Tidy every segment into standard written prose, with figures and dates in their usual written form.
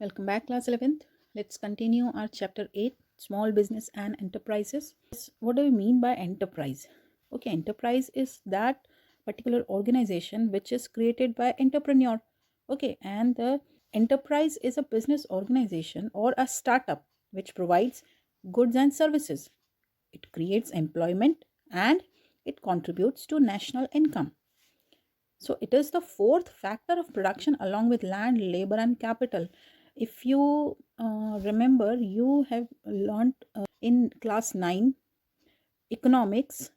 Welcome back, class 11th. Let's continue our chapter 8, small business and enterprises. What do we mean by enterprise? Okay, enterprise is that particular organization which is created by entrepreneur. Okay, and the enterprise is a business organization or a startup which provides goods and services. It creates employment and it contributes to national income. So it is the fourth factor of production along with land, labor and capital. If you remember, you have learnt in class 9 economics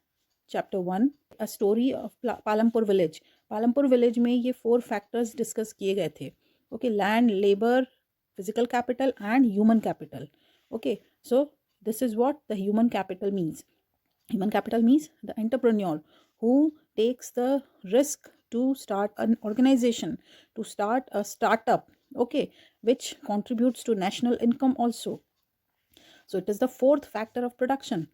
chapter 1 a story of Palampur village. Palampur village में ये 4 factors discuss किए गए थे. Okay, land, labor, physical capital and human capital. Okay, so this is what the human capital means. Human capital means the entrepreneur who takes the risk to start an organization, to start a startup, okay, which contributes to national income also. So it is the fourth factor of production.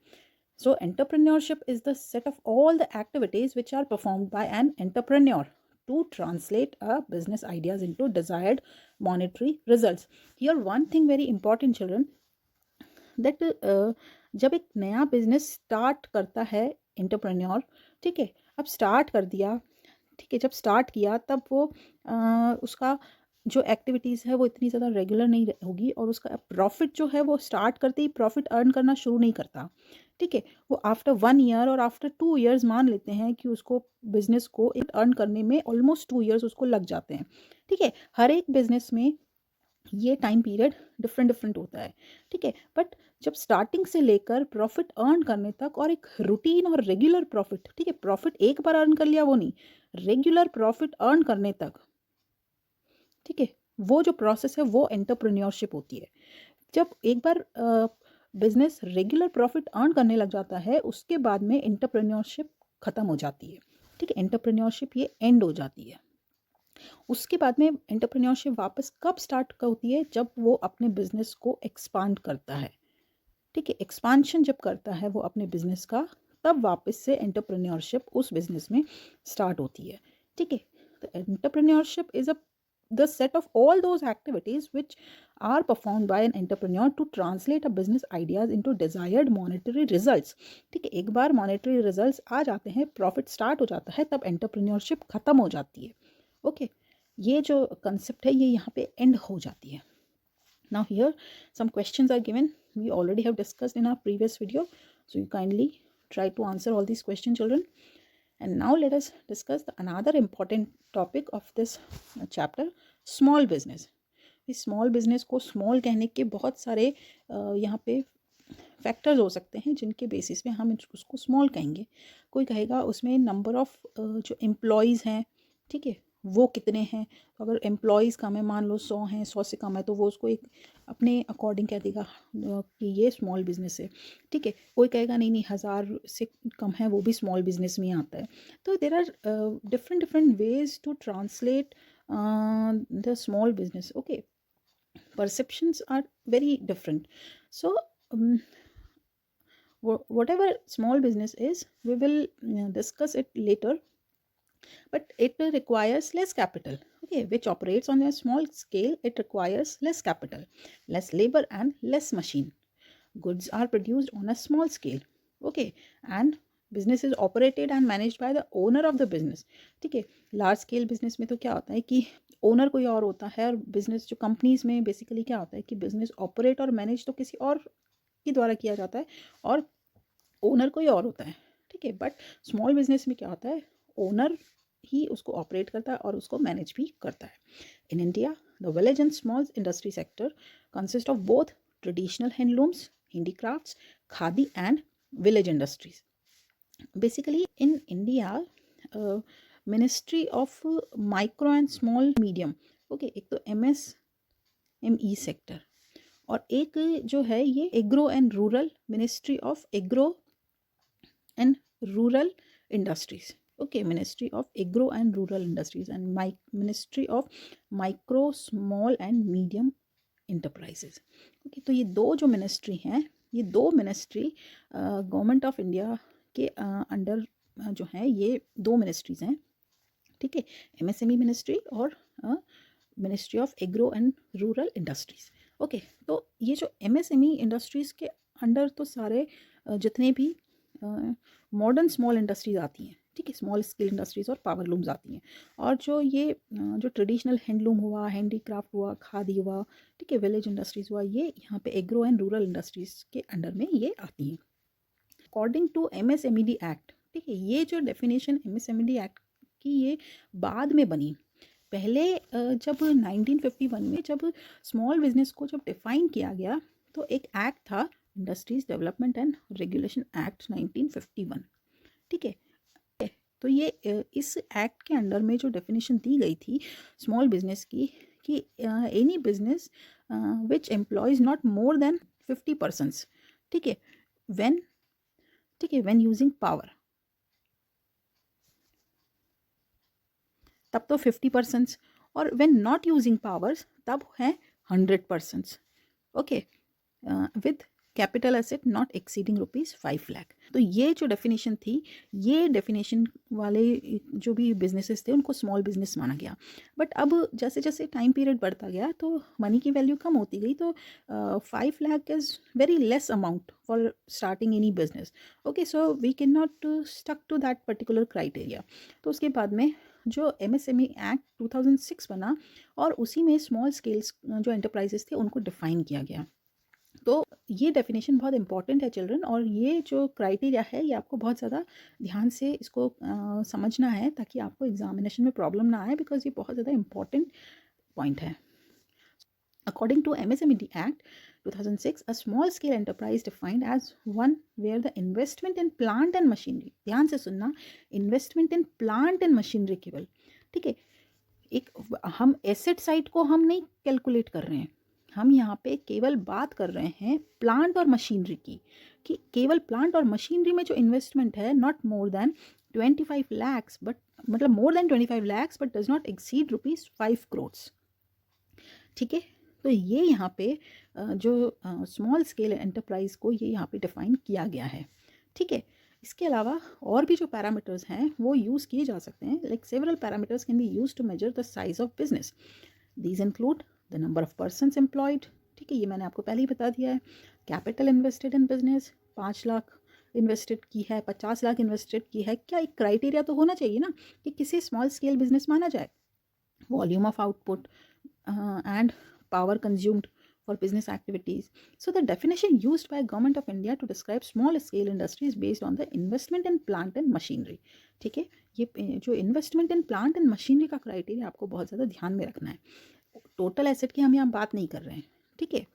So entrepreneurship is the set of all the activities which are performed by an entrepreneur to translate a business ideas into desired monetary results. Here one thing very important, children, that जब एक नया business start करता है entrepreneur, ठीक है, अब start कर दिया, ठीक है, जब स्टार्ट किया तब वो उसका जो एक्टिविटीज़ है वो इतनी ज़्यादा रेगुलर नहीं होगी और उसका प्रॉफिट जो है वो स्टार्ट करते ही प्रॉफिट अर्न करना शुरू नहीं करता, ठीक है, वो आफ्टर 1 ईयर और आफ्टर 2 ईयर्स मान लेते हैं कि उसको बिजनेस को अर्न करने में ऑलमोस्ट 2 ईयर्स उसको लग जाते हैं, ठीक है, हर एक बिजनेस में ये टाइम पीरियड डिफरेंट होता है, ठीक है, बट जब स्टार्टिंग से लेकर प्रॉफिट अर्न करने तक और एक रूटीन और रेगुलर प्रॉफिट, ठीक है, प्रॉफिट एक बार अर्न कर लिया वो नहीं, रेगुलर प्रॉफिट अर्न करने तक, ठीक है, वो जो प्रोसेस है वो एंटरप्रेन्योरशिप होती है. जब एक बार बिजनेस रेगुलर प्रॉफिट अर्न करने लग जाता है उसके बाद में एंटरप्रेन्योरशिप ख़त्म हो जाती है, ठीक है, एंटरप्रेन्योरशिप ये एंड हो जाती है. उसके बाद में एंटरप्रेन्योरशिप वापस कब स्टार्ट होती है? जब वो अपने बिजनेस को एक्सपांड करता है, ठीक है, एक्सपांशन जब करता है वो अपने बिजनेस का, तब वापस से एंटरप्रेन्योरशिप उस बिजनेस में स्टार्ट होती है, ठीक है. तो entrepreneurship is a the set of all those activities which are performed by an entrepreneur to translate a business ideas into desired monetary results, ठीक है, एक बार monetary results आ जाते हैं, प्रॉफिट स्टार्ट हो जाता है, तब एंटरप्रेन्योरशिप ख़त्म हो जाती है. ओके, ये जो कंसेप्ट है ये यहाँ पे एंड हो जाती है. Now here some questions are given. We already have discussed in our previous video, so you kindly try to answer all these questions, children. And now let us discuss another important topic of this chapter, small business. इस small business को small कहने के बहुत सारे यहाँ पे factors हो सकते हैं जिनके बेसिस पे हम उसको स्मॉल कहेंगे. कोई कहेगा उसमें नंबर ऑफ जो एम्प्लॉयज़ हैं, ठीक है, वो कितने हैं. तो अगर एम्प्लॉयज़ कम है, मान लो 100 हैं, 100 से कम है, तो वो उसको एक अपने अकॉर्डिंग कह देगा कि ये स्मॉल बिजनेस है, ठीक है. कोई कहेगा नहीं नहीं 1000 से कम है, वो भी स्मॉल बिजनेस में आता है. तो there are different ways to translate the small business. Okay, perceptions are very different. So whatever small business is, we will discuss it later, but it requires less capital, okay, which operates on a small scale. It requires less capital, less labor and less machine. Goods are produced on a small scale, okay, and business is operated and managed by the owner of the business, ठीक है. Large scale business में तो क्या होता है कि owner कोई और होता है, और बिजनेस जो कंपनीज में बेसिकली क्या होता है कि बिजनेस ऑपरेट और मैनेज तो किसी और के द्वारा किया जाता है और ओनर कोई और होता है, ठीक है. बट स्मॉल बिजनेस में क्या होता है, ओनर ही उसको ऑपरेट करता है और उसको मैनेज भी करता है. In India the village and small industry sector consist of both traditional handlooms, handicrafts, khadi and village industries. Basically in India, ministry of micro and small medium, okay, एक तो MSME सेक्टर और एक जो है ये agro and rural, ministry of agro and rural industries, okay, ministry of agro and rural industries and ministry of micro small and medium enterprises. Okay, तो ये दो जो मिनिस्ट्री हैं, ये दो मिनिस्ट्री गवर्नमेंट ऑफ इंडिया के अंडर जो हैं, ये दो मिनिस्ट्रीज़ हैं, ठीक है, MSME मिनिस्ट्री और ministry of agro and rural industries. Okay, तो ये जो MSME इंडस्ट्रीज़ के अंडर तो सारे जितने भी मॉडर्न स्मॉल इंडस्ट्रीज आती हैं, ठीक है, स्मॉल स्केल इंडस्ट्रीज और पावर लूम्स आती हैं। और जो ये जो ट्रेडिशनल हैंडलूम हुआ, हैंडीक्राफ्ट हुआ, खादी हुआ, ठीक है, विलेज इंडस्ट्रीज हुआ, ये यहाँ पे एग्रो एंड रूरल इंडस्ट्रीज के अंडर में ये आती हैं। अकॉर्डिंग टू MSMED एक्ट, ठीक है, ये जो डेफिनेशन MSMED एक्ट की ये बाद में बनी। पहले जब 1951 में जब स्मॉल बिजनेस को जब डिफाइन किया गया तो एक एक्ट था, industries development and regulation act 1951, ठीक है। तो ये इस एक्ट के अंडर में जो डेफिनेशन दी गई थी स्मॉल बिजनेस की कि any business which employees not more then 50 persons, ठीक है, व्हेन यूजिंग पावर, तब तो 50 पर्सन्स, और व्हेन नॉट यूजिंग पावर्स तब है 100 persons, okay, with capital asset not exceeding ₹5 lakh. तो ये जो डेफिनेशन थी, ये डेफिनेशन वाले जो भी बिजनेसेस थे उनको स्मॉल बिजनेस माना गया। बट अब जैसे जैसे टाइम पीरियड बढ़ता गया तो मनी की वैल्यू कम होती गई, तो 5 lakh is very less amount for starting any business. Okay, so we can not stuck to that particular criteria. तो उसके बाद में जो MSME एक्ट 2006 बना और उसी में स्मॉल स्केल्स जो एंटरप्राइजेस थे उनको डिफाइन किया गया। तो ये डेफिनेशन बहुत इंपॉर्टेंट है चिल्ड्रन, और ये जो क्राइटेरिया है ये आपको बहुत ज़्यादा ध्यान से इसको समझना है ताकि आपको एग्जामिनेशन में प्रॉब्लम ना आए, बिकॉज ये बहुत ज़्यादा इंपॉर्टेंट पॉइंट है। According to MSMED act 2006, a small scale enterprise defined as one where the investment in plant and machinery, ध्यान से सुनना, investment in plant and machinery केवल, ठीक है, एक हम एसेट साइड को हम नहीं कैलकुलेट कर रहे हैं, हम यहाँ पे केवल बात कर रहे हैं प्लांट और मशीनरी की, कि केवल प्लांट और मशीनरी में जो इन्वेस्टमेंट है not more than 25 lakhs, but मतलब more than 25 lakhs but does not exceed ₹5 crores, ठीक है। तो ये यहाँ पे जो स्मॉल स्केल एंटरप्राइज को ये यहाँ पे डिफाइन किया गया है, ठीक है। इसके अलावा और भी जो पैरामीटर्स हैं वो यूज़ किए जा सकते हैं, like several parameters can be use to measure the size of business. These include the number of persons employed, ठीक है, ये मैंने आपको पहले ही बता दिया है। Capital invested in business, 5 lakh invested की है, 50 लाख इन्वेस्टेड की है, क्या एक क्राइटेरिया तो होना चाहिए ना कि किसी स्मॉल स्केल बिजनेस माना जाए। Volume of output and power consumed for business activities. So the definition used by Government of India to describe small scale industry is based on the investment in plant and machinery, ठीक है। ये जो investment in plant and machinery का criteria आपको बहुत ज़्यादा ध्यान में रखना है। टोटल एसेट की हम यहाँ बात नहीं कर रहे हैं, ठीक है।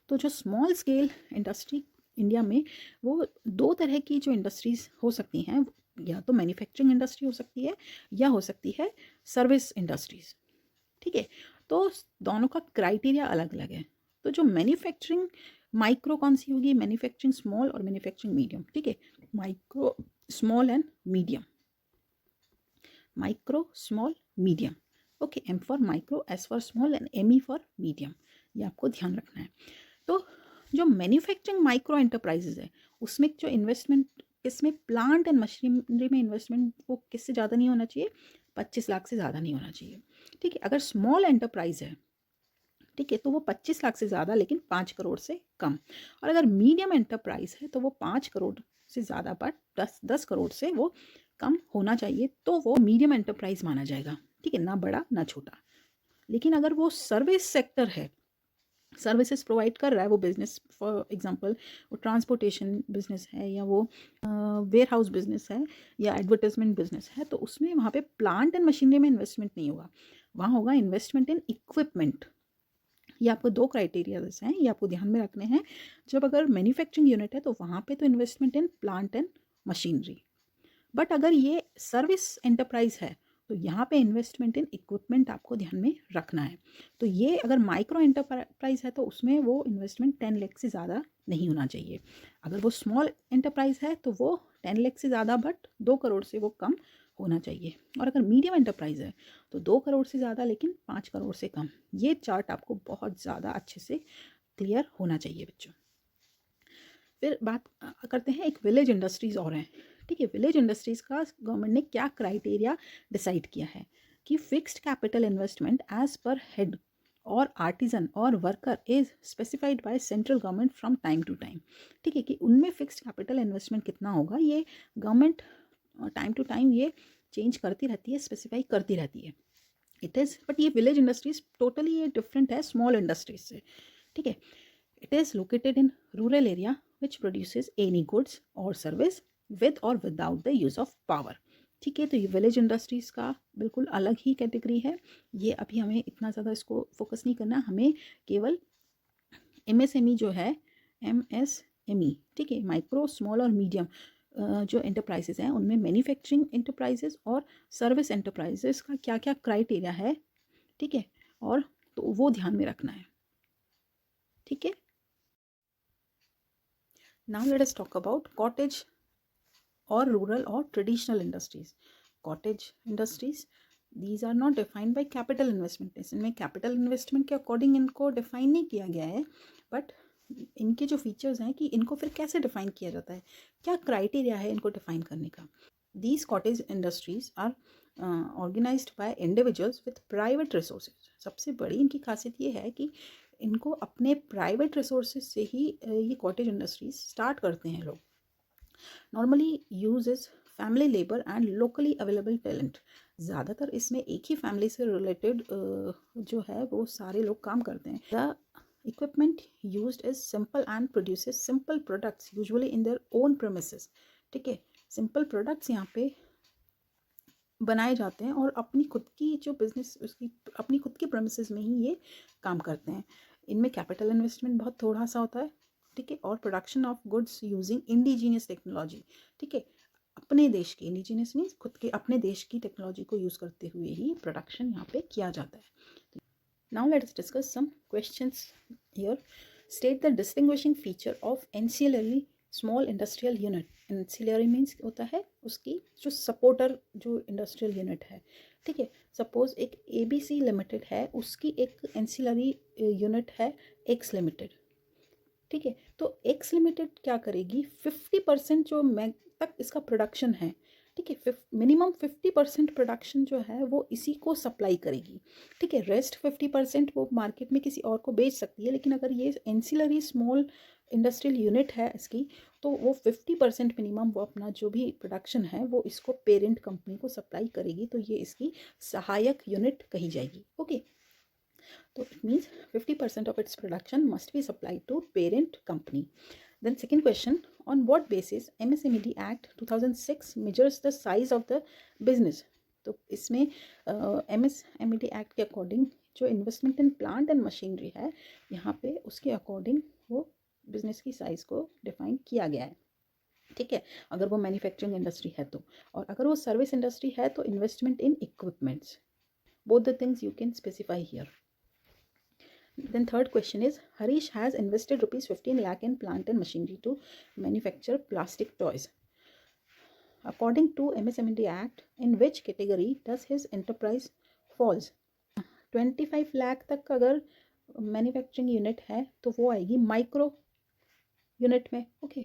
तो जो स्मॉल स्केल इंडस्ट्री इंडिया में वो 2 तरह की जो इंडस्ट्रीज़ हो सकती हैं, या तो मैन्युफैक्चरिंग इंडस्ट्री हो सकती है या हो सकती है सर्विस इंडस्ट्रीज़, ठीक है। तो दोनों का क्राइटेरिया अलग अलग है। तो जो मैन्युफैक्चरिंग माइक्रो कौन सी होगी, मैन्युफैक्चरिंग स्मॉल और मैन्युफैक्चरिंग मीडियम, ठीक है, micro small and medium, micro small medium, okay, M for micro, S for small and ME for medium, ये आपको ध्यान रखना है। तो जो मैन्युफैक्चरिंग माइक्रो एंटरप्राइजेज है उसमें जो इन्वेस्टमेंट, इसमें प्लांट एंड मशीनरी में इन्वेस्टमेंट वो किससे ज़्यादा नहीं होना चाहिए, 25 लाख से ज़्यादा नहीं होना चाहिए, ठीक है। अगर स्मॉल एंटरप्राइज है, ठीक है, तो वो 25 लाख से ज़्यादा लेकिन 5 करोड़ से कम, और अगर मीडियम एंटरप्राइज है तो वो 5 करोड़ से ज़्यादा बट 10 करोड़ से वो कम होना चाहिए, तो वो मीडियम एंटरप्राइज माना जाएगा, ठीक है, ना बड़ा ना छोटा। लेकिन अगर वो सर्विस सेक्टर है, सर्विसेज प्रोवाइड कर रहा है वो बिजनेस, फॉर एग्जांपल वो ट्रांसपोर्टेशन बिजनेस है या वो वेयर हाउस बिजनेस है या एडवर्टाइजमेंट बिजनेस है, तो उसमें वहाँ पे प्लांट एंड मशीनरी में इन्वेस्टमेंट नहीं होगा, वहाँ होगा इन्वेस्टमेंट इन इक्विपमेंट। ये आपको 2 क्राइटेरियाज हैं, ये आपको ध्यान में रखने हैं। जब अगर मैन्युफैक्चरिंग यूनिट है तो वहाँ पे तो investment in plant and machinery, but अगर ये सर्विस एंटरप्राइज है तो यहाँ पे इन्वेस्टमेंट इन इक्विपमेंट आपको ध्यान में रखना है। तो ये अगर माइक्रो एंटरप्राइज है तो उसमें वो इन्वेस्टमेंट 10 लाख से ज़्यादा नहीं होना चाहिए। अगर वो स्मॉल एंटरप्राइज है तो वो 10 लाख से ज़्यादा बट 2 करोड़ से वो कम होना चाहिए, और अगर मीडियम एंटरप्राइज है तो 2 करोड़ से ज़्यादा लेकिन 5 करोड़ से कम। ये चार्ट आपको बहुत ज़्यादा अच्छे से क्लियर होना चाहिए बच्चों। फिर बात करते हैं एक विलेज इंडस्ट्रीज़ और हैं, ठीक है। विलेज इंडस्ट्रीज़ का गवर्नमेंट ने क्या क्राइटेरिया डिसाइड किया है कि fixed capital investment as per head और आर्टिजन और worker is specified by central government from time to time. ठीक है, कि उनमें फिक्स्ड कैपिटल इन्वेस्टमेंट कितना होगा ये गवर्नमेंट टाइम टू टाइम ये चेंज करती रहती है, स्पेसिफाई करती रहती है। इट इज़ बट ये विलेज इंडस्ट्रीज टोटली ये डिफरेंट है स्मॉल इंडस्ट्रीज से। ठीक है, it is located in rural area which produces any goods और सर्विस विद और without the use of power. ठीक है, तो ये विलेज इंडस्ट्रीज़ का बिल्कुल अलग ही कैटेगरी है। ये अभी हमें इतना ज़्यादा इसको फोकस नहीं करना, हमें केवल MSME जो है MSME, ठीक है, माइक्रो स्मॉल और मीडियम जो एंटरप्राइजेज हैं उनमें मैन्युफैक्चरिंग एंटरप्राइजेज और सर्विस एंटरप्राइजेज का क्या क्या क्राइटेरिया है, ठीक है, और तो वो ध्यान में रखना है। ठीक है, now let us talk about cottage और रूरल और traditional industries. Cottage industries these are not defined by capital investment. इसमें कैपिटल इन्वेस्टमेंट के अकॉर्डिंग इनको डिफाइन नहीं किया गया है, बट इनके जो फीचर्स हैं कि इनको फिर कैसे डिफाइन किया जाता है, क्या क्राइटेरिया है इनको डिफाइन करने का। These cottage industries are organised by individuals with private resources. सबसे बड़ी इनकी खासियत ये है कि इनको अपने प्राइवेट रिसोर्सेज से ही ये कॉटेज इंडस्ट्रीज स्टार्ट करते हैं लोग। Normally use is family labour and locally available talent. ज़्यादातर इसमें एक ही फैमिली से रिलेटेड जो है वो सारे लोग काम करते हैं। The equipment used is simple and produces simple products usually in their own premises. ठीक है, सिंपल प्रोडक्ट्स यहाँ पे बनाए जाते हैं और अपनी खुद की जो बिजनेस उसकी अपनी खुद की प्रेमिसेस में ही ये काम करते हैं। इनमें कैपिटल इन्वेस्टमेंट बहुत थोड़ा सा होता है। ठीक है, और production of goods using indigenous technology. ठीक है, अपने देश की, इंडिजीनियस मीन्स खुद के अपने देश की टेक्नोलॉजी को यूज़ करते हुए ही प्रोडक्शन यहाँ पे किया जाता है। Now let's discuss some questions here. State the distinguishing feature of ancillary small industrial unit. Ancillary means होता है उसकी जो सपोर्टर जो इंडस्ट्रियल यूनिट है। ठीक है, सपोज एक ABC लिमिटेड है, उसकी एक एंसिलरी यूनिट है एक्स लिमिटेड। ठीक है, तो एक्स लिमिटेड क्या करेगी, 50% जो मैग तक इसका प्रोडक्शन है, ठीक है, मिनिमम 50% प्रोडक्शन जो है वो इसी को सप्लाई करेगी। ठीक है, रेस्ट 50% वो मार्केट में किसी और को बेच सकती है, लेकिन अगर ये एंसिलरी स्मॉल इंडस्ट्रियल यूनिट है इसकी, तो वो 50% मिनिमम वो अपना जो भी प्रोडक्शन है वो इसको पेरेंट कंपनी को सप्लाई करेगी, तो ये इसकी सहायक यूनिट कही जाएगी। Okay, so it means 50% of its production must be supplied to parent company. Then second question, on what basis MSMED Act 2006 measures the size of the business? तो इसमें MSMED Act के अकॉर्डिंग जो investment in plant and machinery है यहाँ पे उसके according वो business की साइज़ को डिफाइन किया गया है। ठीक है, अगर वो मैन्युफैक्चरिंग इंडस्ट्री है तो, और अगर वो सर्विस इंडस्ट्री है तो investment in equipments. Both the things you can specify here. Then third question is, Harish has invested rupees 15 lakh in plant and machinery to manufacture plastic toys. According to MSMED Act, in which category does his enterprise falls? 25 lakh तक अगर manufacturing unit है तो वो आएगी micro unit में। Okay,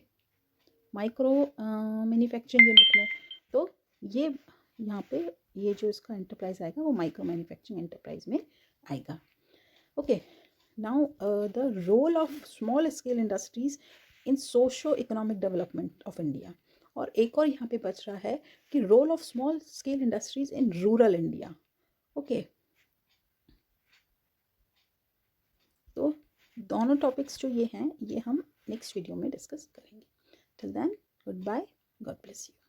micro manufacturing unit में, तो ये यहाँ पे ये जो इसका एंटरप्राइज आएगा वो माइक्रो मैन्युफैक्चरिंग एंटरप्राइज में आएगा। Okay, now the role of small scale industries in socio economic development of India. और एक और यहाँ पे बच रहा है कि role of small scale industries in rural India. Okay, तो दोनों टॉपिक्स जो ये हैं ये हम नेक्स्ट वीडियो में डिस्कस करेंगे। Till then, good bye, God bless you.